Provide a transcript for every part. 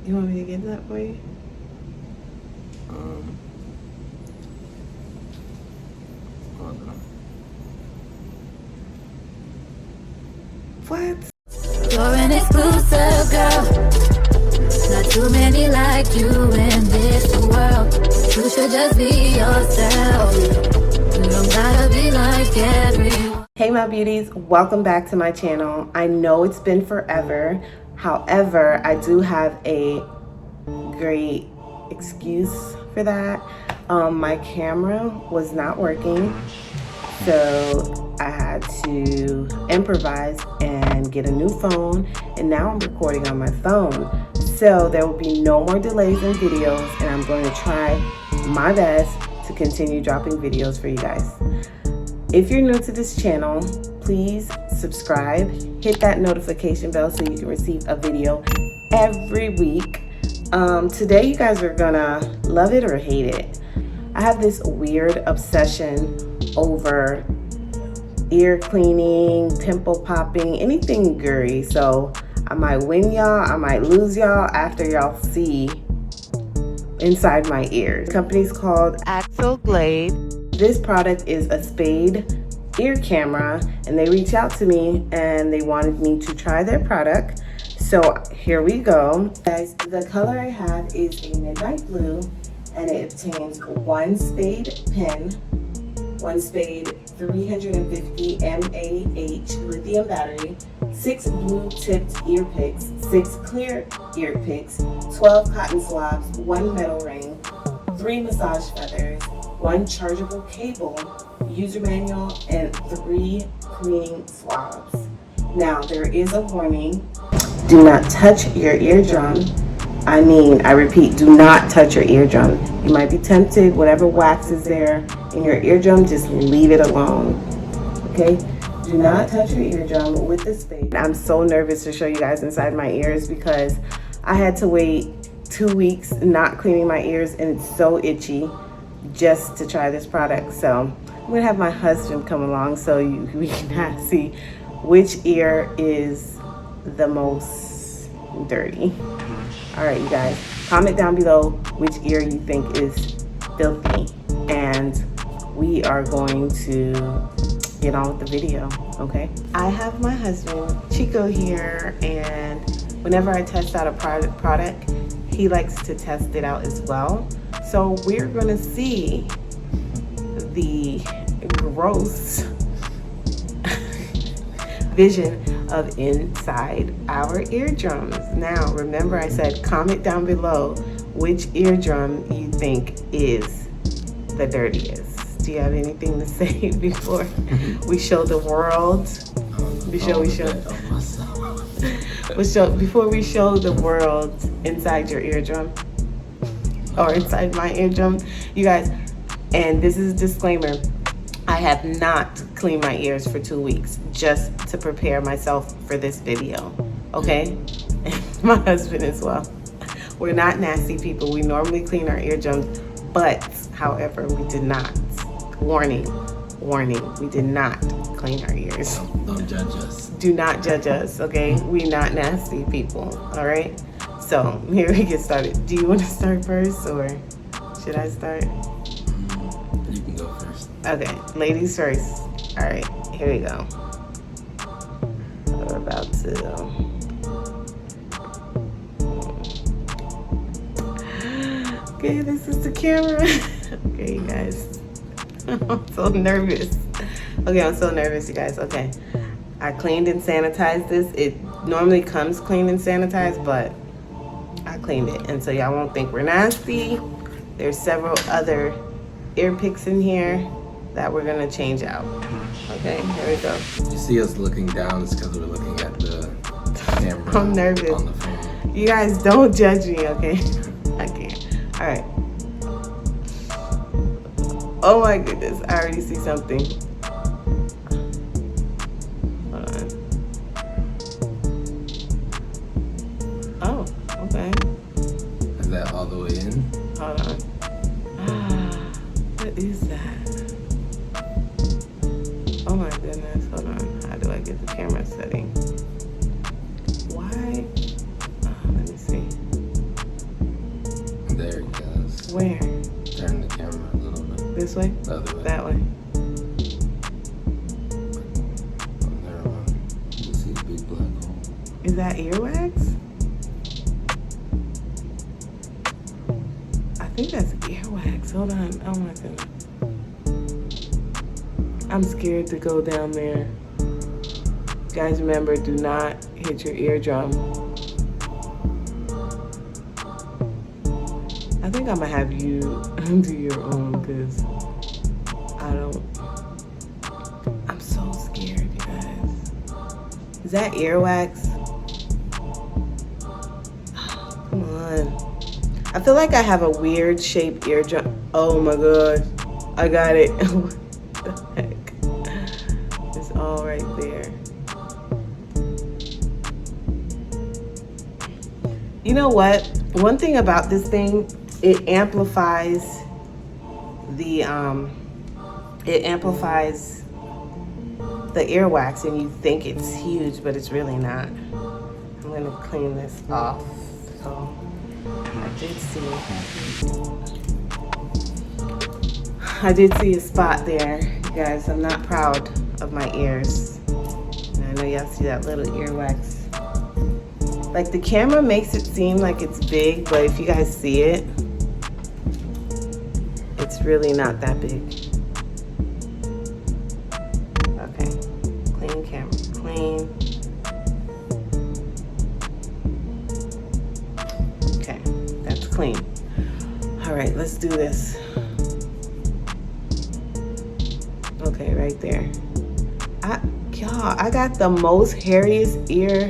You want me to get that for you? Hold on. What? You're an exclusive girl. Not too many like you in this world. You should just be yourself. You don't gotta be like everyone. Hey my beauties, welcome back to my channel. I know it's been forever. However, I do have a great excuse for that. My camera was not working, so I had to improvise and get a new phone, and now I'm recording on my phone. So there will be no more delays in videos, and I'm going to try my best to continue dropping videos for you guys. If you're new to this channel, please subscribe, hit that notification bell so you can receive a video every week. Today you guys are gonna love it or hate it. I have this weird obsession over ear cleaning, pimple popping, anything girly. So I might win y'all, I might lose y'all after y'all see inside my ears. The company's called Axel Glade. This product is a Spade ear camera, and they reached out to me and they wanted me to try their product. So here we go. Guys, the color I have is a midnight blue, and it obtains one Spade pen, one Spade 350 mAh lithium battery, 6 blue tipped ear picks, 6 clear ear picks, 12 cotton swabs, 1 metal ring, 3 massage feathers, 1 chargeable cable, user manual, and 3 cleaning swabs. Now there is a warning. Do not touch your eardrum. I repeat, do not touch your eardrum. You might be tempted, whatever wax is there in your eardrum, just leave it alone, okay? Do not touch your eardrum with the Spade. I'm so nervous to show you guys inside my ears because I had to wait 2 weeks not cleaning my ears, and it's so itchy just to try this product. So I'm gonna have my husband come along so we can see which ear is the most dirty. All right, you guys, comment down below which ear you think is filthy, and we are going to get on with the video, okay? I have my husband Chico here, and whenever I test out a product, he likes to test it out as well. So we're gonna see the gross vision of inside our eardrums. Now, remember I said comment down below which eardrum you think is the dirtiest. Do you have anything to say before we show the world? Before we show the world inside your eardrum, or inside my eardrum, you guys, and this is a disclaimer, I have not cleaned my ears for 2 weeks just to prepare myself for this video, okay? My husband as well. We're not nasty people. We normally clean our eardrums, but however, we did not. Warning, we did not clean our ears. Don't judge us. Do not judge us, okay? We're not nasty people, all right? So here we get started. Do you want to start first, or should I start? You can go first. Okay, ladies first. All right, here we go. We're about to. Okay, this is the camera. Okay, you guys. I'm so nervous. Okay, I'm so nervous, you guys. Okay, I cleaned and sanitized this. It normally comes cleaned and sanitized, but I cleaned it, and so y'all won't think we're nasty. There's several other ear picks in here that we're gonna change out. Okay, here we go. You see us looking down, it's because we're looking at the camera. I'm nervous. On the phone. You guys don't judge me, okay? I can't. All right. Oh my goodness, I already see something. Hold on. Oh, okay. Is that all the way in? Hold on. What is that? Oh my goodness, hold on. How do I get the camera setting? Why? Let me see. Where? Turn the camera a little bit. This way? The other way. That way. Oh, never mind. You see a big black hole. Is that earwax? I think that's earwax. Hold on. Oh my goodness. I'm scared to go down there. Guys, remember, do not hit your eardrum. I think I'm gonna have you do your own because I'm so scared, you guys. Is that earwax? Come on. I feel like I have a weird shaped eardrum. Oh my god. I got it. What the heck? It's all right there. You know what? One thing about this thing, it amplifies the earwax, and you think it's huge, but it's really not. I'm gonna clean this off. So I did see a spot there, you guys. I'm not proud of my ears. And I know y'all see that little earwax. Like, the camera makes it seem like it's big, but if you guys see it, it's really not that big. Okay, clean camera, clean. Okay, that's clean. All right, let's do this. Okay, right there. Y'all, I got the most hairiest ear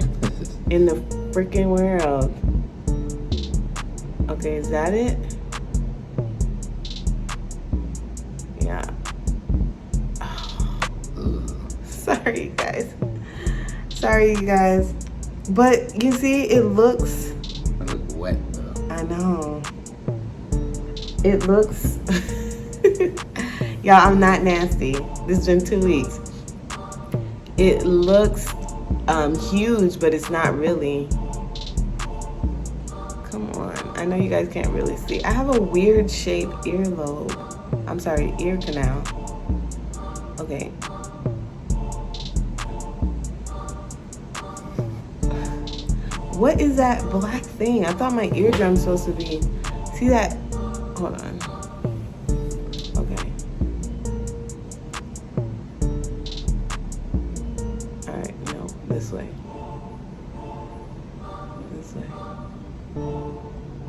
in the freaking world. Okay, is that it? Yeah. Oh. Sorry, you guys. But you see, it looks. I look wet, though. I know. It looks. Y'all, I'm not nasty. This has been 2 weeks. It looks huge, but it's not really. Come on. I know you guys can't really see. I have a weird shaped earlobe. I'm sorry, ear canal. Okay. What is that black thing? I thought my eardrum's supposed to be. See that? Hold on. Okay. Alright, no, this way. This way.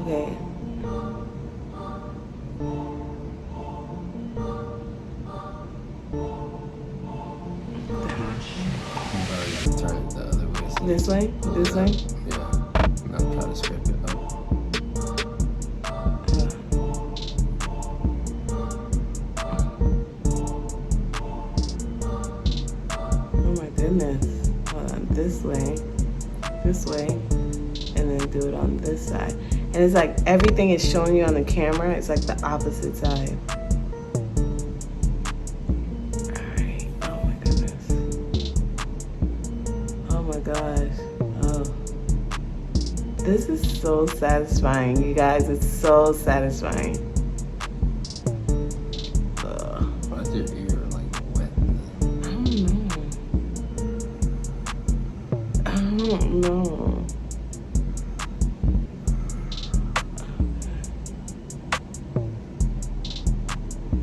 Okay. Turn it the other way. So This way? This way? Yeah. Now try to scrape it up. Oh my goodness. Hold on. This way, and then do it on this side. And it's like everything is showing you on the camera. It's like the opposite side. Alright. Oh my goodness. Oh my gosh. Oh. This is so satisfying, you guys. It's so satisfying. Why is your ear like wet? I don't know.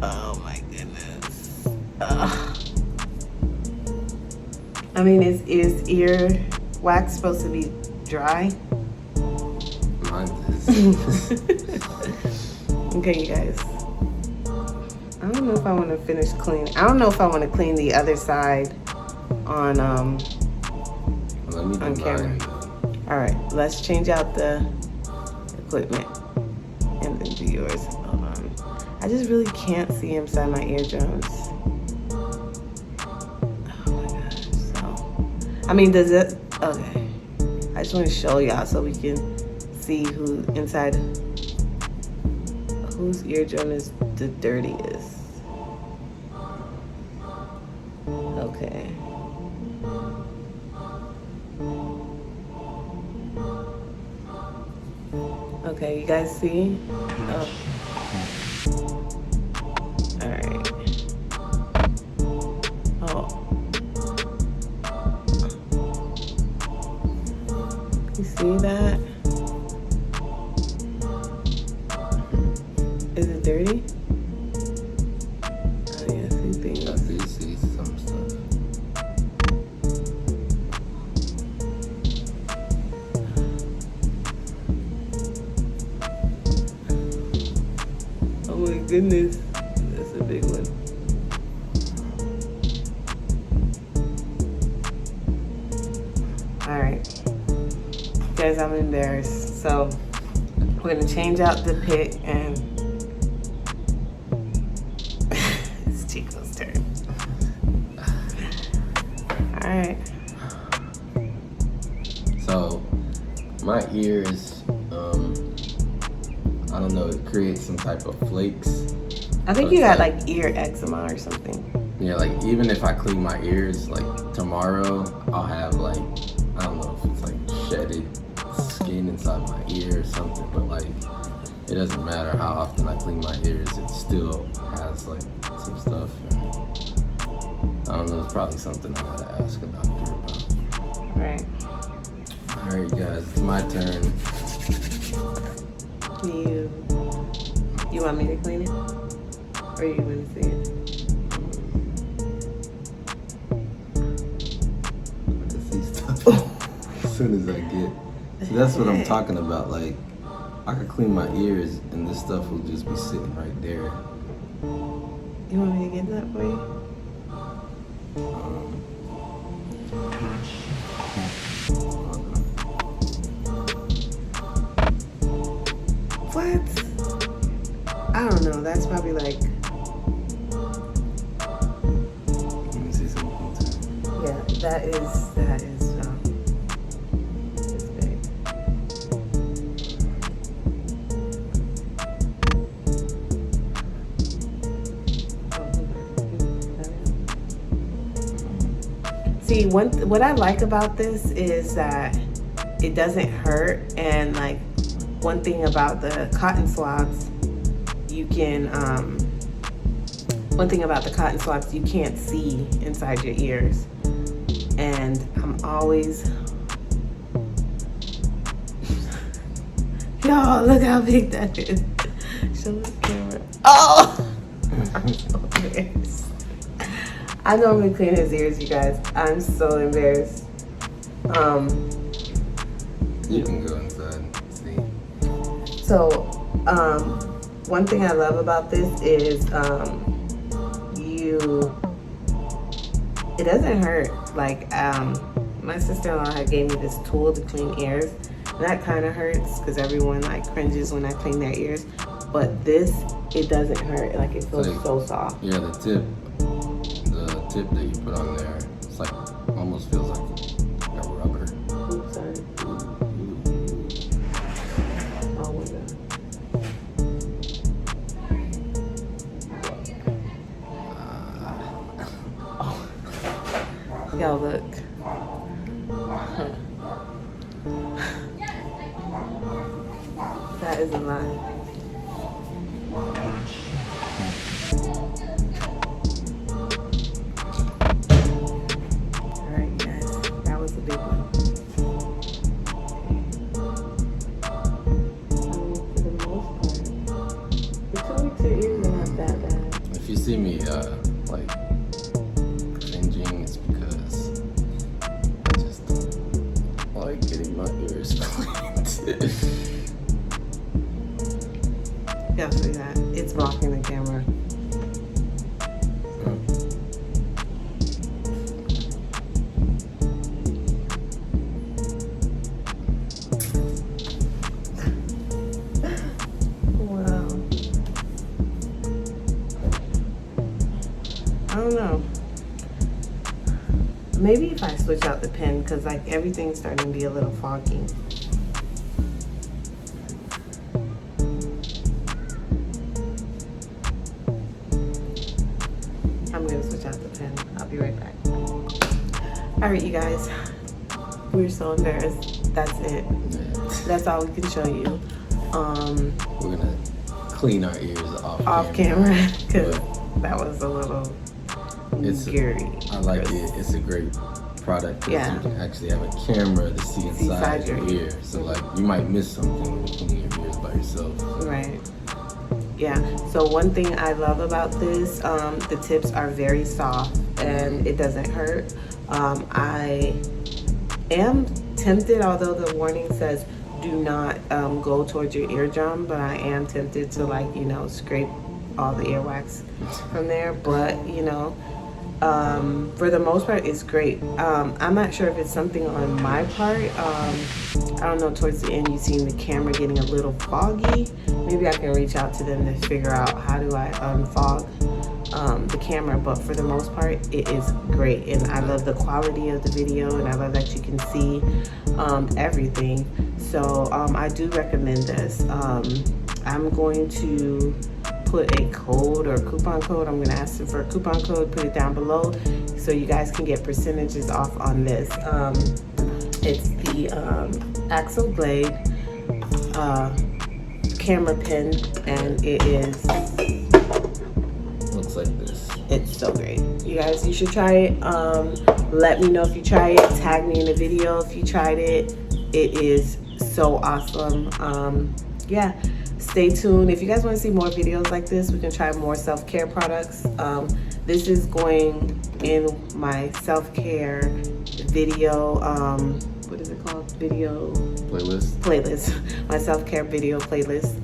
Oh my goodness. I mean, is ear wax supposed to be dry? Mine is. Okay, you guys. I don't know if I want to finish cleaning. I don't know if I want to clean the other side on Let me do on camera. mine. All right, let's change out the equipment and then do yours. Hold on. I just really can't see inside my eardrums. Oh my gosh. So, I mean, does it? Okay. I just want to show y'all so we can see whose eardrum is the dirtiest. Okay. Okay, you guys see? Oh. Alright. Oh. You see that? Is it dirty? Oh yeah, see things. I do see some stuff. Oh my goodness, that's a big one. Alright, guys, I'm embarrassed. So we're gonna change out the pick and it's Chico's turn. Alright. So my ears, I don't know, it creates some type of flakes. I think So you it's got like ear eczema or something. Yeah, like even if I clean my ears, like tomorrow, I'll have like, I don't know if it's like shedded skin inside my ear or something, but like it doesn't matter how often I clean my ears, it still has like some stuff. I don't know, it's probably something I gotta ask a doctor about. Alright. Alright guys, it's my turn. You want me to clean it? Or you want to see it? I can see stuff as soon as I get. See, that's what I'm talking about. Like, I could clean my ears and this stuff will just be sitting right there. You want me to get that for you? What? I don't know. That's probably like, Let me see something. yeah, that is it's big. See, what I like about this is that it doesn't hurt, and like one thing about the cotton swabs, you can one thing about the cotton swabs, you can't see inside your ears, and I'm always y'all look how big that is. Show the camera. Oh, I'm so embarrassed. I normally clean his ears, you guys. I'm so embarrassed. You can go inside and see. So, one thing I love about this is it doesn't hurt. Like, my sister-in-law gave me this tool to clean ears, and that kind of hurts because everyone like cringes when I clean their ears. But this, it doesn't hurt. Like, it feels so soft. Yeah, the tip that you put on there, it's like, almost feels like a rubber. Oops, sorry. Oh my god. Y'all look. That is a lie. Alright guys, that was a big one. For the most part, for 2 weeks your ears are not that bad. If you see me, like, cringing, it's because I just don't like getting my ears cleaned. Yeah, see that? It's blocking the camera. Wow. I don't know. Maybe if I switch out the pen, because like everything's starting to be a little foggy. I'm gonna switch out the pen. I'll be right back. All right, you guys. We're so embarrassed. That's it. Yeah. That's all we can show you. We're gonna clean our ears off camera because that was a little scary. I like it. It's a great product because Yeah. you can actually have a camera to see inside your ear. So like you might miss something when you clean your ears by yourself. Right. Yeah. So one thing I love about this, the tips are very soft and it doesn't hurt. I am tempted, although the warning says do not go towards your eardrum, but I am tempted to like, you know, scrape all the earwax from there. But, you know, for the most part, it's great. I'm not sure if it's something on my part. I don't know, towards the end, you seen the camera getting a little foggy. Maybe I can reach out to them to figure out how do I unfog the camera, but for the most part, it is great. And I love the quality of the video, and I love that you can see everything. So I do recommend this. I'm going to put a code or coupon code. I'm gonna ask them for a coupon code, put it down below so you guys can get percentages off on this. It's the Axel Glade camera pen, and it is, Looks like this. it's so great. You guys, you should try it. Let me know if you try it. Tag me in the video if you tried it. It is so awesome. Yeah. Stay tuned. If you guys want to see more videos like this, we can try more self-care products. This is going in my self-care video, what is it called? Video playlist. My self-care video playlist.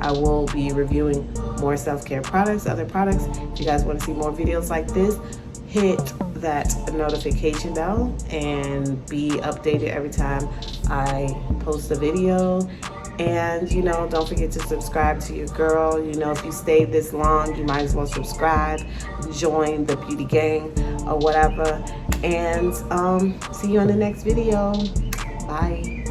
I will be reviewing more self-care products, other products. If you guys want to see more videos like this, hit that notification bell and be updated every time I post a video. And, you know, don't forget to subscribe to your girl. You know, if you stayed this long, you might as well subscribe, join the beauty gang or whatever. And see you in the next video. Bye.